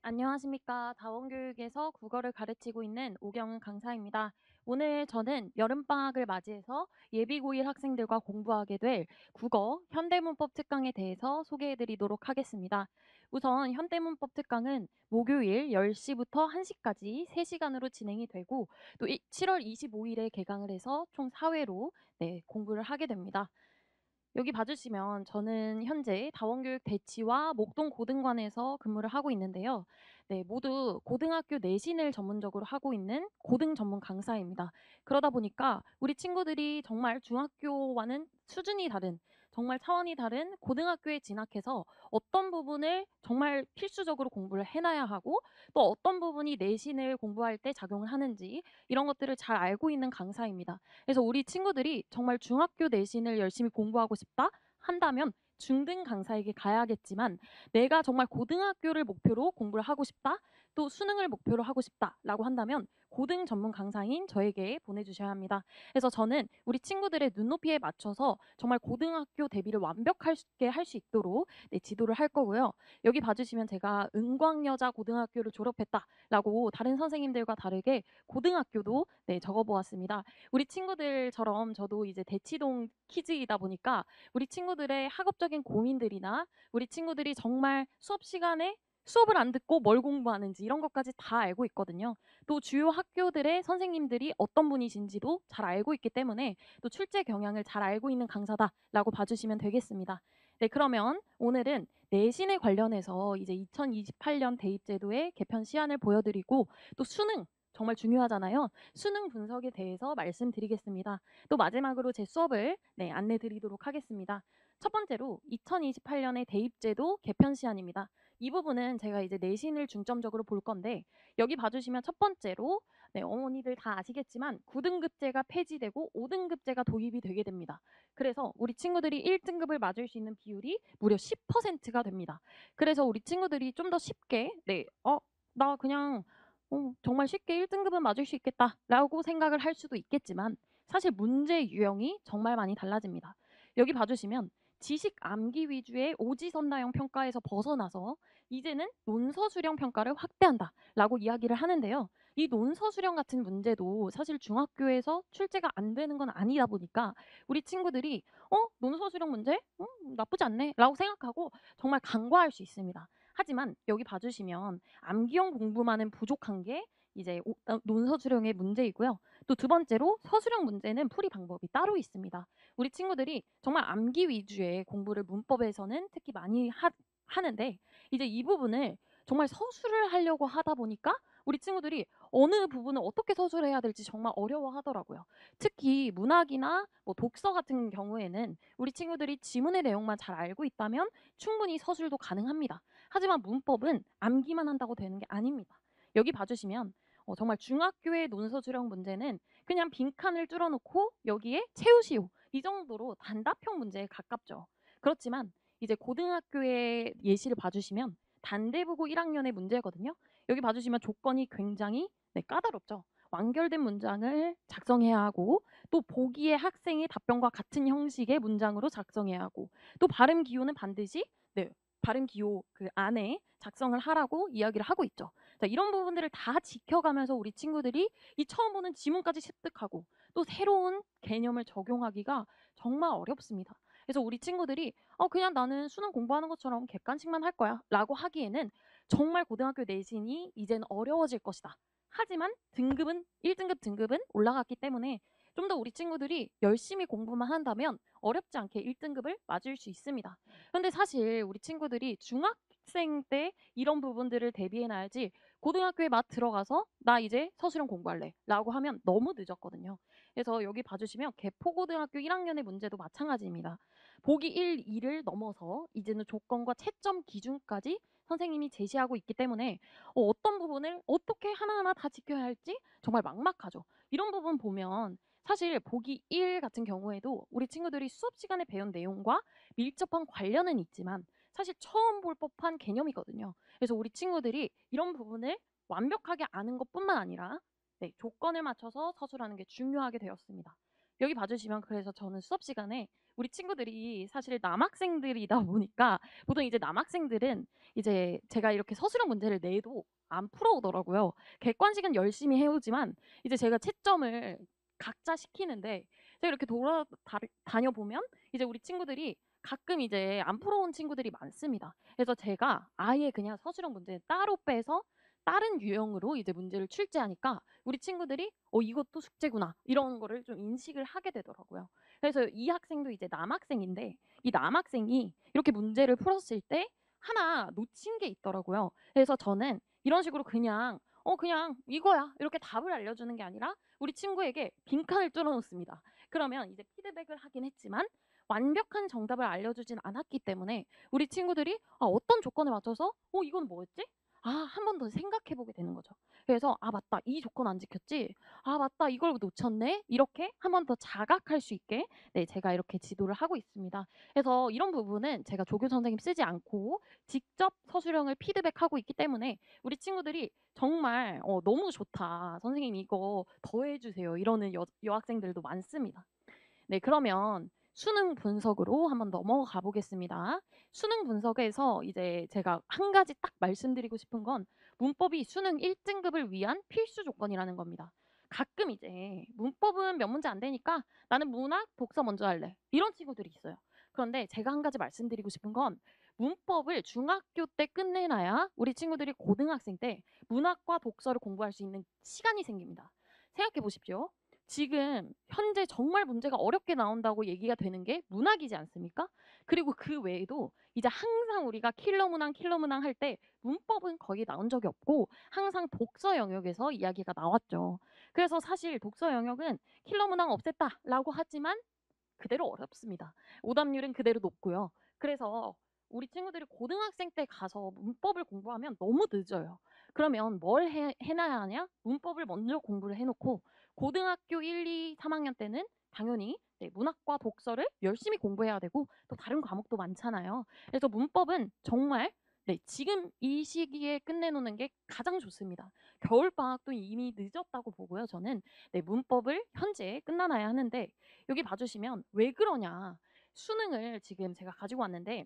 안녕하십니까. 다원교육에서 국어를 가르치고 있는 오경은 강사입니다. 오늘 저는 여름방학을 맞이해서 예비고1 학생들과 공부하게 될 국어 현대문법 특강에 대해서 소개해드리도록 하겠습니다. 우선 현대문법 특강은 목요일 10시부터 1시까지 3시간으로 진행이 되고 또 7월 25일에 개강을 해서 총 4회로 공부를 하게 됩니다. 여기 봐주시면 저는 현재 다원교육 대치와 목동 고등관에서 근무를 하고 있는데요. 모두 고등학교 내신을 전문적으로 하고 있는 고등 전문 강사입니다. 그러다 보니까 우리 친구들이 정말 중학교와는 수준이 다른, 정말 차원이 다른 고등학교에 진학해서 어떤 부분을 정말 필수적으로 공부를 해놔야 하고 또 어떤 부분이 내신을 공부할 때 작용을 하는지 이런 것들을 잘 알고 있는 강사입니다. 그래서 우리 친구들이 정말 중학교 내신을 열심히 공부하고 싶다 한다면 중등 강사에게 가야겠지만 내가 정말 고등학교를 목표로 공부를 하고 싶다 또 수능을 목표로 하고 싶다라고 한다면 고등 전문 강사인 저에게 보내주셔야 합니다. 그래서 저는 우리 친구들의 눈높이에 맞춰서 정말 고등학교 대비를 완벽하게 할 수 있도록 지도를 할 거고요. 여기 봐주시면 제가 은광여자 고등학교를 졸업했다라고 다른 선생님들과 다르게 고등학교도 적어보았습니다. 우리 친구들처럼 저도 이제 대치동 키즈이다 보니까 우리 친구들의 학업적인 고민들이나 우리 친구들이 정말 수업 시간에 수업을 안 듣고 뭘 공부하는지 이런 것까지 다 알고 있거든요. 또 주요 학교들의 선생님들이 어떤 분이신지도 잘 알고 있기 때문에 또 출제 경향을 잘 알고 있는 강사다라고 봐주시면 되겠습니다. 네, 그러면 오늘은 내신에 관련해서 이제 2028년 대입제도의 개편 시안을 보여드리고 또 수능 정말 중요하잖아요. 수능 분석에 대해서 말씀드리겠습니다. 또 마지막으로 제 수업을 안내 드리도록 하겠습니다. 첫 번째로 2028년의 대입제도 개편 시안입니다. 이 부분은 제가 이제 내신을 중점적으로 볼 건데 여기 봐주시면 첫 번째로 어머니들 다 아시겠지만 9등급제가 폐지되고 5등급제가 도입이 되게 됩니다. 그래서 우리 친구들이 1등급을 맞을 수 있는 비율이 무려 10%가 됩니다. 그래서 우리 친구들이 좀 더 쉽게 나 그냥 정말 쉽게 1등급은 맞을 수 있겠다라고 생각을 할 수도 있겠지만 사실 문제 유형이 정말 많이 달라집니다. 여기 봐주시면 지식 암기 위주의 오지선다형 평가에서 벗어나서 이제는 논서 수령 평가를 확대한다라고 이야기를 하는데요. 이 논서 수령 같은 문제도 사실 중학교에서 출제가 안 되는 건 아니다 보니까 우리 친구들이 논서 수령 문제? 나쁘지 않네 라고 생각하고 정말 간과할 수 있습니다. 하지만 여기 봐주시면 암기형 공부만은 부족한 게 이제 논서 수령의 문제이고요. 또 두 번째로 서술형 문제는 풀이 방법이 따로 있습니다. 우리 친구들이 정말 암기 위주의 공부를 문법에서는 특히 많이 하는데 이제 이 부분을 정말 서술을 하려고 하다 보니까 우리 친구들이 어느 부분을 어떻게 서술해야 될지 정말 어려워하더라고요. 특히 문학이나 뭐 독서 같은 경우에는 우리 친구들이 지문의 내용만 잘 알고 있다면 충분히 서술도 가능합니다. 하지만 문법은 암기만 한다고 되는 게 아닙니다. 여기 봐주시면 정말 중학교의 논서 수령 문제는 그냥 빈칸을 뚫어놓고 여기에 채우시오 이 정도로 단답형 문제에 가깝죠. 그렇지만 이제 고등학교의 예시를 봐주시면 단대부고 1학년의 문제거든요. 여기 봐주시면 조건이 굉장히 까다롭죠. 완결된 문장을 작성해야 하고 또 보기에 학생의 답변과 같은 형식의 문장으로 작성해야 하고 또 발음 기호는 반드시 발음 기호 그 안에 작성을 하라고 이야기를 하고 있죠. 자, 이런 부분들을 다 지켜가면서 우리 친구들이 이 처음 보는 지문까지 습득하고 또 새로운 개념을 적용하기가 정말 어렵습니다. 그래서 우리 친구들이 그냥 나는 수능 공부하는 것처럼 객관식만 할 거야 라고 하기에는 정말 고등학교 내신이 이제는 어려워질 것이다. 하지만 등급은 1등급 등급은 올라갔기 때문에 좀 더 우리 친구들이 열심히 공부만 한다면 어렵지 않게 1등급을 맞을 수 있습니다. 근데 사실 우리 친구들이 중학생 때 이런 부분들을 대비해놔야지 고등학교에 막 들어가서 나 이제 서술형 공부할래 라고 하면 너무 늦었거든요. 그래서 여기 봐주시면 개포고등학교 1학년의 문제도 마찬가지입니다. 보기 1, 2를 넘어서 이제는 조건과 채점 기준까지 선생님이 제시하고 있기 때문에 어떤 부분을 어떻게 하나하나 다 지켜야 할지 정말 막막하죠. 이런 부분 보면 사실 보기 1 같은 경우에도 우리 친구들이 수업 시간에 배운 내용과 밀접한 관련은 있지만 사실 처음 볼 법한 개념이거든요. 그래서 우리 친구들이 이런 부분을 완벽하게 아는 것뿐만 아니라 조건을 맞춰서 서술하는 게 중요하게 되었습니다. 여기 봐주시면 그래서 저는 수업 시간에 우리 친구들이 사실 남학생들이다 보니까 보통 이제 남학생들은 이제 제가 이렇게 서술형 문제를 내도 안 풀어오더라고요. 객관식은 열심히 해오지만 이제 제가 채점을 각자 시키는데 제가 이렇게 다녀 보면 이제 우리 친구들이 가끔 이제 안 풀어온 친구들이 많습니다. 그래서 제가 아예 그냥 서술형 문제 따로 빼서 다른 유형으로 이제 문제를 출제하니까 우리 친구들이 이것도 숙제구나 이런 거를 좀 인식을 하게 되더라고요. 그래서 이 학생도 이제 남학생인데 이 남학생이 이렇게 문제를 풀었을 때 하나 놓친 게 있더라고요. 그래서 저는 이런 식으로 그냥 이거야 이렇게 답을 알려주는 게 아니라 우리 친구에게 빈칸을 뚫어 놓습니다. 그러면 이제 피드백을 하긴 했지만 완벽한 정답을 알려주진 않았기 때문에 우리 친구들이 어떤 조건에 맞춰서 이건 뭐였지? 한 번 더 생각해 보게 되는 거죠. 그래서 맞다. 이 조건 안 지켰지? 맞다. 이걸 놓쳤네? 이렇게 한 번 더 자각할 수 있게 네, 제가 이렇게 지도를 하고 있습니다. 그래서 이런 부분은 제가 조교 선생님 쓰지 않고 직접 서술형을 피드백하고 있기 때문에 우리 친구들이 정말 너무 좋다. 선생님 이거 더 해주세요. 이러는 여학생들도 많습니다. 네, 그러면 수능 분석으로 한번 넘어가 보겠습니다. 수능 분석에서 이제 제가 한 가지 딱 말씀드리고 싶은 건 문법이 수능 1등급을 위한 필수 조건이라는 겁니다. 가끔 이제 문법은 몇 문제 안 되니까 나는 문학, 독서 먼저 할래. 이런 친구들이 있어요. 그런데 제가 한 가지 말씀드리고 싶은 건 문법을 중학교 때 끝내놔야 우리 친구들이 고등학생 때 문학과 독서를 공부할 수 있는 시간이 생깁니다. 생각해 보십시오. 지금 현재 정말 문제가 어렵게 나온다고 얘기가 되는 게 문학이지 않습니까? 그리고 그 외에도 이제 항상 우리가 킬러 문항 할 때 문법은 거의 나온 적이 없고 항상 독서 영역에서 이야기가 나왔죠. 그래서 사실 독서 영역은 킬러 문항 없앴다라고 하지만 그대로 어렵습니다. 오답률은 그대로 높고요. 그래서 우리 친구들이 고등학생 때 가서 문법을 공부하면 너무 늦어요. 그러면 뭘 해놔야 하냐? 문법을 먼저 공부를 해놓고 고등학교 1, 2, 3학년 때는 당연히 네, 문학과 독서를 열심히 공부해야 되고 또 다른 과목도 많잖아요. 그래서 문법은 정말 네, 지금 이 시기에 끝내놓는 게 가장 좋습니다. 겨울방학도 이미 늦었다고 보고요. 저는 네, 문법을 현재 끝나놔야 하는데 여기 봐주시면 왜 그러냐. 수능을 지금 제가 가지고 왔는데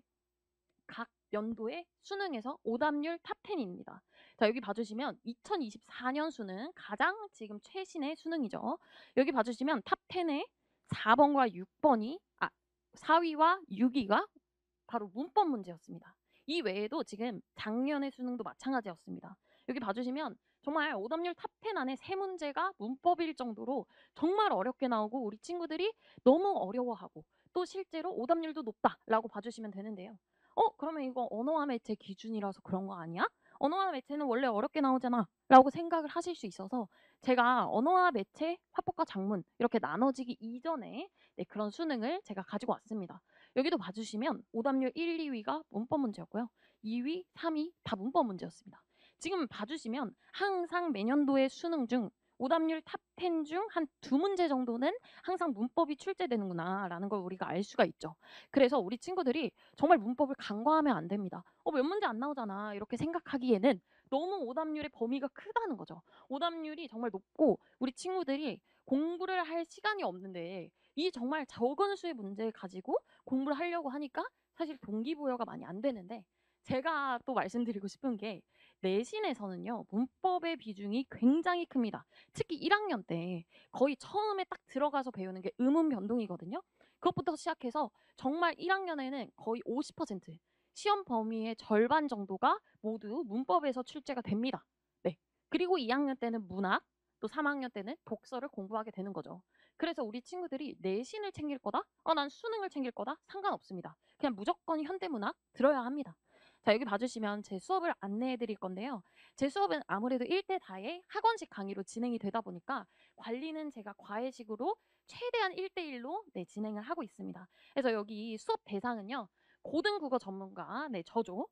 각 연도의 수능에서 오답률 탑10입니다. 자, 여기 봐주시면 2024년 수능 가장 지금 최신의 수능이죠. 여기 봐주시면 탑10에 4번과 6번이 4위와 6위가 바로 문법 문제였습니다. 이 외에도 지금 작년의 수능도 마찬가지였습니다. 여기 봐주시면 정말 오답률 탑10 안에 3문제가 문법일 정도로 정말 어렵게 나오고 우리 친구들이 너무 어려워하고 또 실제로 오답률도 높다라고 봐주시면 되는데요. 그러면 이거 언어와 매체 기준이라서 그런 거 아니야? 언어와 매체는 원래 어렵게 나오잖아 라고 생각을 하실 수 있어서 제가 언어와 매체, 화법과 작문 이렇게 나눠지기 이전에 네, 그런 수능을 제가 가지고 왔습니다. 여기도 봐주시면 오답률 1, 2위가 문법 문제였고요. 2위, 3위 다 문법 문제였습니다. 지금 봐주시면 항상 매년도의 수능 중 오답률 탑10 중 한 2문제 정도는 항상 문법이 출제되는구나 라는 걸 우리가 알 수가 있죠. 그래서 우리 친구들이 정말 문법을 간과하면 안 됩니다. 몇 문제 안 나오잖아 이렇게 생각하기에는 너무 오답률의 범위가 크다는 거죠. 오답률이 정말 높고 우리 친구들이 공부를 할 시간이 없는데 이 정말 적은 수의 문제 가지고 공부를 하려고 하니까 사실 동기부여가 많이 안 되는데 제가 또 말씀드리고 싶은 게 내신에서는요 문법의 비중이 굉장히 큽니다. 특히 1학년 때 거의 처음에 딱 들어가서 배우는 게 음운 변동이거든요. 그것부터 시작해서 정말 1학년에는 거의 50% 시험 범위의 절반 정도가 모두 문법에서 출제가 됩니다. 네. 그리고 2학년 때는 문학, 또 3학년 때는 독서를 공부하게 되는 거죠. 그래서 우리 친구들이 내신을 챙길 거다? 난 수능을 챙길 거다? 상관없습니다. 그냥 무조건 현대문학 들어야 합니다. 자, 여기 봐주시면 제 수업을 안내해 드릴 건데요. 제 수업은 아무래도 1대 다의 학원식 강의로 진행이 되다 보니까 관리는 제가 과외식으로 최대한 1대1로 네, 진행을 하고 있습니다. 그래서 여기 수업 대상은요. 고등국어 전문가, 네, 저죠.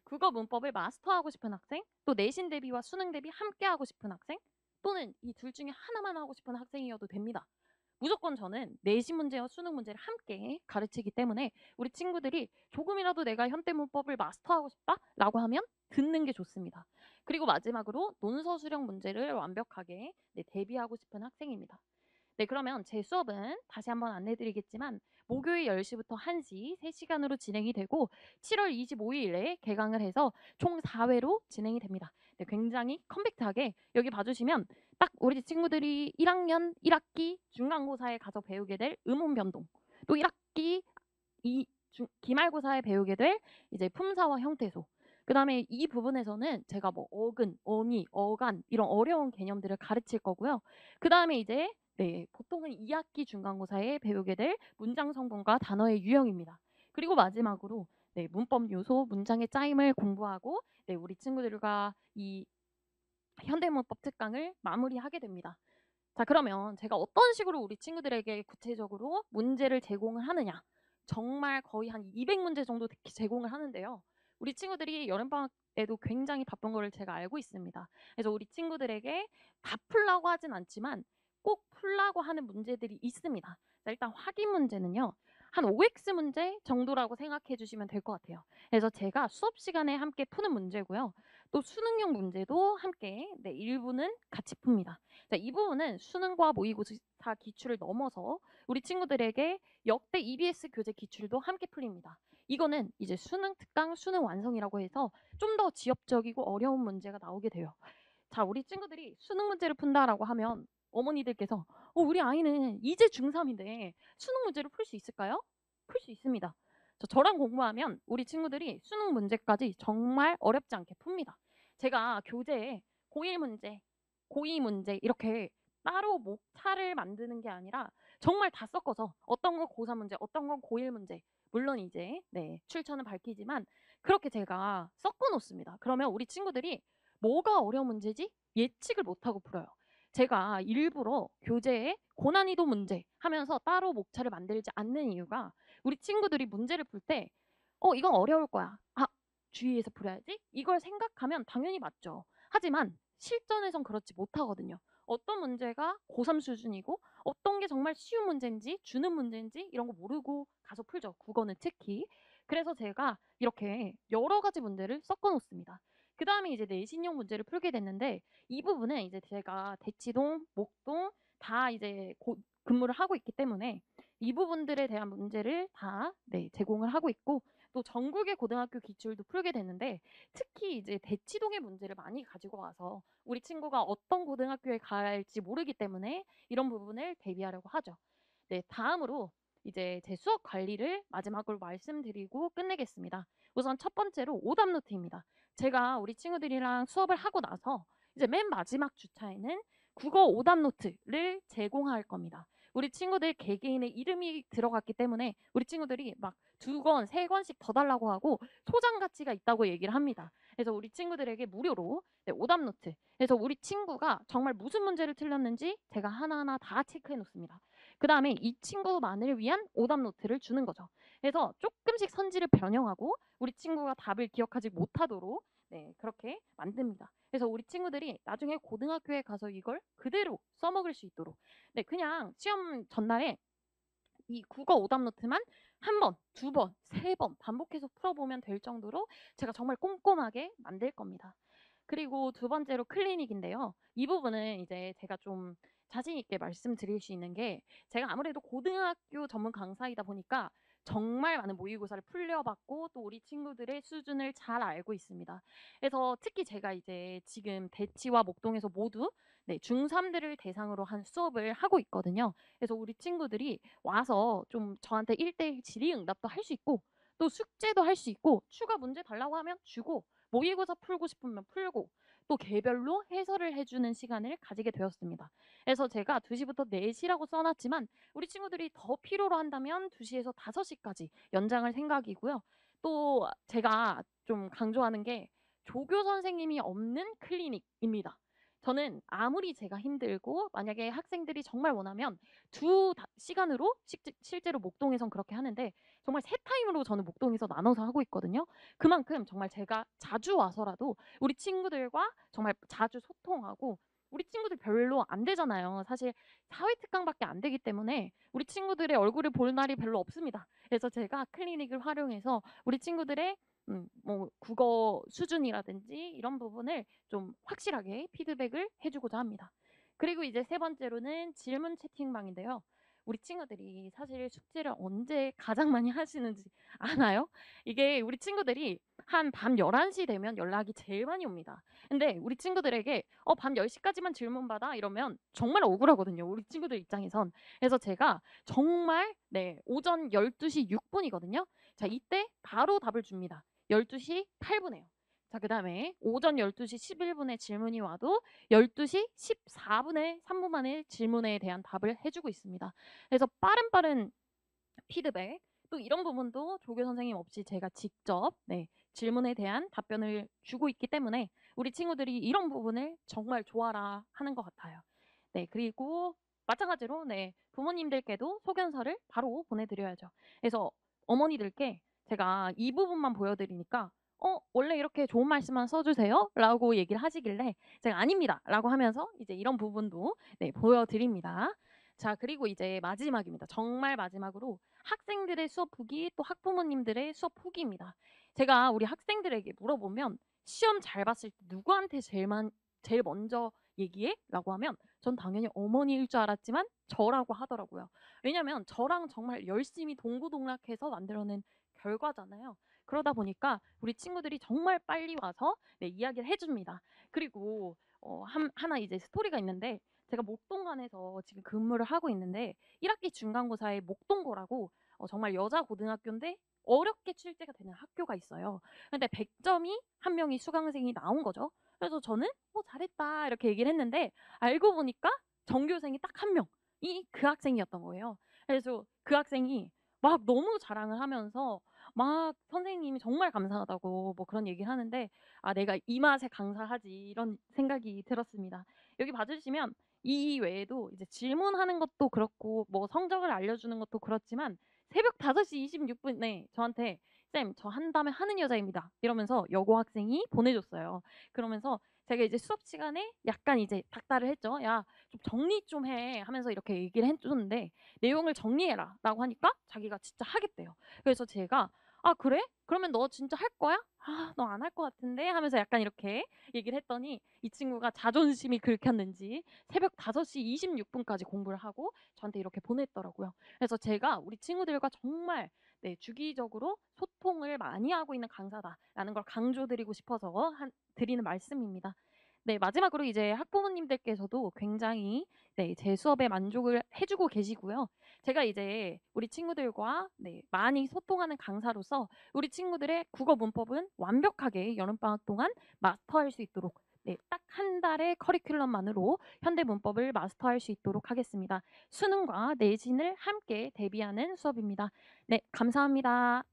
국어 문법을 마스터하고 싶은 학생, 또 내신 대비와 수능 대비 함께 하고 싶은 학생, 또는 이 둘 중에 하나만 하고 싶은 학생이어도 됩니다. 무조건 저는 내신 문제와 수능 문제를 함께 가르치기 때문에 우리 친구들이 조금이라도 내가 현대문법을 마스터하고 싶다라고 하면 듣는 게 좋습니다. 그리고 마지막으로 논서 수령 문제를 완벽하게 네, 대비하고 싶은 학생입니다. 네, 그러면 제 수업은 다시 한번 안내 드리겠지만 목요일 10시부터 1시 3시간으로 진행이 되고 7월 25일에 개강을 해서 총 4회로 진행이 됩니다. 네, 굉장히 컴팩트하게 여기 봐주시면 딱 우리 친구들이 1학년 1학기 중간고사에 가서 배우게 될 음운 변동, 또 1학기 기말고사에 배우게 될 이제 품사와 형태소. 그다음에 이 부분에서는 제가 뭐 어근, 어미, 어간 이런 어려운 개념들을 가르칠 거고요. 그다음에 이제 네, 보통은 2학기 중간고사에 배우게 될 문장 성분과 단어의 유형입니다. 그리고 마지막으로 네, 문법 요소, 문장의 짜임을 공부하고 네, 우리 친구들과 이 현대문법 특강을 마무리하게 됩니다. 자, 그러면 제가 어떤 식으로 우리 친구들에게 구체적으로 문제를 제공을 하느냐. 정말 거의 한 200문제 정도 제공을 하는데요. 우리 친구들이 여름방학 때도 굉장히 바쁜 거를 제가 알고 있습니다. 그래서 우리 친구들에게 다 풀라고 하진 않지만 꼭 풀라고 하는 문제들이 있습니다. 자, 일단 확인 문제는요. 한 OX 문제 정도라고 생각해 주시면 될 것 같아요. 그래서 제가 수업 시간에 함께 푸는 문제고요. 또 수능용 문제도 함께 네, 일부는 같이 풉니다. 자, 이 부분은 수능과 모의고사 기출을 넘어서 우리 친구들에게 역대 EBS 교재 기출도 함께 풀립니다. 이거는 이제 수능 특강, 수능 완성이라고 해서 좀 더 지엽적이고 어려운 문제가 나오게 돼요. 자, 우리 친구들이 수능 문제를 푼다라고 하면 어머니들께서 우리 아이는 이제 중3인데 수능 문제를 풀 수 있을까요? 풀 수 있습니다. 저랑 공부하면 우리 친구들이 수능 문제까지 정말 어렵지 않게 풉니다. 제가 교재에 고1 문제, 고2 문제 이렇게 따로 목차를 만드는 게 아니라 정말 다 섞어서 어떤 건 고3 문제, 어떤 건 고1 문제, 물론 이제 네, 출처는 밝히지만 그렇게 제가 섞어 놓습니다. 그러면 우리 친구들이 뭐가 어려운 문제지? 예측을 못하고 풀어요. 제가 일부러 교재에 고난이도 문제 하면서 따로 목차를 만들지 않는 이유가 우리 친구들이 문제를 풀 때 이건 어려울 거야. 아, 주의해서 풀어야지. 이걸 생각하면 당연히 맞죠. 하지만 실전에선 그렇지 못하거든요. 어떤 문제가 고3 수준이고 어떤 게 정말 쉬운 문제인지 주는 문제인지 이런 거 모르고 가서 풀죠. 국어는 특히. 그래서 제가 이렇게 여러 가지 문제를 섞어 놓습니다. 그 다음에 이제 내신형 문제를 풀게 됐는데 이 부분은 이제 제가 대치동, 목동 다 이제 근무를 하고 있기 때문에 이 부분들에 대한 문제를 다 네, 제공을 하고 있고 또 전국의 고등학교 기출도 풀게 됐는데 특히 이제 대치동의 문제를 많이 가지고 와서 우리 친구가 어떤 고등학교에 갈지 모르기 때문에 이런 부분을 대비하려고 하죠. 네, 다음으로 이제 제 수업 관리를 마지막으로 말씀드리고 끝내겠습니다. 우선 첫 번째로 오답 노트입니다. 제가 우리 친구들이랑 수업을 하고 나서 이제 맨 마지막 주차에는 국어 오답 노트를 제공할 겁니다. 우리 친구들 개개인의 이름이 들어갔기 때문에 우리 친구들이 막 2권, 3권씩 더 달라고 하고 소장 가치가 있다고 얘기를 합니다. 그래서 우리 친구들에게 무료로 네, 오답 노트. 그래서 우리 친구가 정말 무슨 문제를 틀렸는지 제가 하나하나 다 체크해 놓습니다. 그 다음에 이 친구만을 위한 오답 노트를 주는 거죠. 그래서 조금씩 선지를 변형하고 우리 친구가 답을 기억하지 못하도록 네, 그렇게 만듭니다. 그래서 우리 친구들이 나중에 고등학교에 가서 이걸 그대로 써먹을 수 있도록 네, 그냥 시험 전날에 이 국어 오답 노트만 한 번, 2번, 3번 반복해서 풀어보면 될 정도로 제가 정말 꼼꼼하게 만들 겁니다. 그리고 두 번째로 클리닉인데요. 이 부분은 이제 제가 좀 자신 있게 말씀드릴 수 있는 게 제가 아무래도 고등학교 전문 강사이다 보니까 정말 많은 모의고사를 풀려봤고 또 우리 친구들의 수준을 잘 알고 있습니다. 그래서 특히 제가 이제 지금 대치와 목동에서 모두 네, 중3들을 대상으로 한 수업을 하고 있거든요. 그래서 우리 친구들이 와서 좀 저한테 1대1 질의응답도 할 수 있고 또 숙제도 할 수 있고 추가 문제 달라고 하면 주고 모의고사 풀고 싶으면 풀고 또 개별로 해설을 해주는 시간을 가지게 되었습니다. 그래서 제가 2시부터 4시라고 써놨지만 우리 친구들이 더 필요로 한다면 2시에서 5시까지 연장할 생각이고요. 또 제가 좀 강조하는 게 조교 선생님이 없는 클리닉입니다. 저는 아무리 제가 힘들고 만약에 학생들이 정말 원하면 시간으로 실제로 목동에선 그렇게 하는데 정말 세 타임으로 저는 목동에서 나눠서 하고 있거든요. 그만큼 정말 제가 자주 와서라도 우리 친구들과 정말 자주 소통하고 우리 친구들 별로 안 되잖아요. 사실 사회 특강밖에 안 되기 때문에 우리 친구들의 얼굴을 볼 날이 별로 없습니다. 그래서 제가 클리닉을 활용해서 우리 친구들의 뭐 국어 수준이라든지 이런 부분을 좀 확실하게 피드백을 해주고자 합니다. 그리고 이제 세 번째로는 질문 채팅방인데요. 우리 친구들이 사실 숙제를 언제 가장 많이 하시는지 아나요? 이게 우리 친구들이 한 밤 11시 되면 연락이 제일 많이 옵니다. 근데 우리 친구들에게 밤 10시 까지만 질문 받아 이러면 정말 억울하거든요. 우리 친구들 입장에선. 그래서 제가 정말 오전 12시 6분이거든요. 자, 이때 바로 답을 줍니다. 12시 8분에요. 자, 그다음에 오전 12시 11분에 질문이 와도 12시 14분에 3분 만에 질문에 대한 답을 해주고 있습니다. 그래서 빠른 피드백, 또 이런 부분도 조교 선생님 없이 제가 직접 질문에 대한 답변을 주고 있기 때문에 우리 친구들이 이런 부분을 정말 좋아라 하는 것 같아요. 그리고 마찬가지로 부모님들께도 소견서를 바로 보내드려야죠. 그래서 어머니들께 제가 이 부분만 보여드리니까 원래 이렇게 좋은 말씀만 써주세요 라고 얘기를 하시길래 제가 아닙니다 라고 하면서 이제 이런 부분도 보여드립니다. 자, 그리고 이제 마지막입니다. 정말 마지막으로 학생들의 수업 후기, 또 학부모님들의 수업 후기입니다. 제가 우리 학생들에게 물어보면 시험 잘 봤을 때 누구한테 제일 먼저 얘기해? 라고 하면 전 당연히 어머니일 줄 알았지만 저라고 하더라고요. 왜냐면 저랑 정말 열심히 동고동락해서 만들어낸 결과잖아요. 그러다 보니까 우리 친구들이 정말 빨리 와서 이야기를 해줍니다. 그리고 하나 이제 스토리가 있는데, 제가 목동관에서 지금 근무를 하고 있는데 1학기 중간고사에 목동고라고 정말 여자 고등학교인데 어렵게 출제가 되는 학교가 있어요. 근데 100점이 한 명이 수강생이 나온 거죠. 그래서 저는 잘했다 이렇게 얘기를 했는데 알고 보니까 전교생이 딱 한 명이 그 학생이었던 거예요. 그래서 그 학생이 막 너무 자랑을 하면서 막 선생님이 정말 감사하다고 뭐 그런 얘기를 하는데, 아, 내가 이 맛에 강사하지 이런 생각이 들었습니다. 여기 봐주시면 이 외에도 이제 질문하는 것도 그렇고 뭐 성적을 알려주는 것도 그렇지만 새벽 5시 26분에 저한테 쌤, 저 한다면 하는 여자입니다 이러면서 여고 학생이 보내줬어요. 그러면서 제가 이제 수업 시간에 약간 이제 닥달을 했죠. 야, 좀 정리 좀 해 하면서 이렇게 얘기를 해줬는데, 내용을 정리해라 라고 하니까 자기가 진짜 하겠대요. 그래서 제가 아, 그래? 그러면 너 진짜 할 거야? 아, 너 안 할 것 같은데 하면서 약간 이렇게 얘기를 했더니 이 친구가 자존심이 긁혔는지 새벽 5시 26분까지 공부를 하고 저한테 이렇게 보냈더라고요. 그래서 제가 우리 친구들과 정말 주기적으로 소통을 많이 하고 있는 강사다라는 걸 강조드리고 싶어서 드리는 말씀입니다. 마지막으로 이제 학부모님들께서도 굉장히 제 수업에 만족을 해주고 계시고요. 제가 이제 우리 친구들과 많이 소통하는 강사로서 우리 친구들의 국어 문법은 완벽하게 여름방학 동안 마스터할 수 있도록 딱 한 달의 커리큘럼만으로 현대 문법을 마스터할 수 있도록 하겠습니다. 수능과 내신을 함께 대비하는 수업입니다. 네, 감사합니다.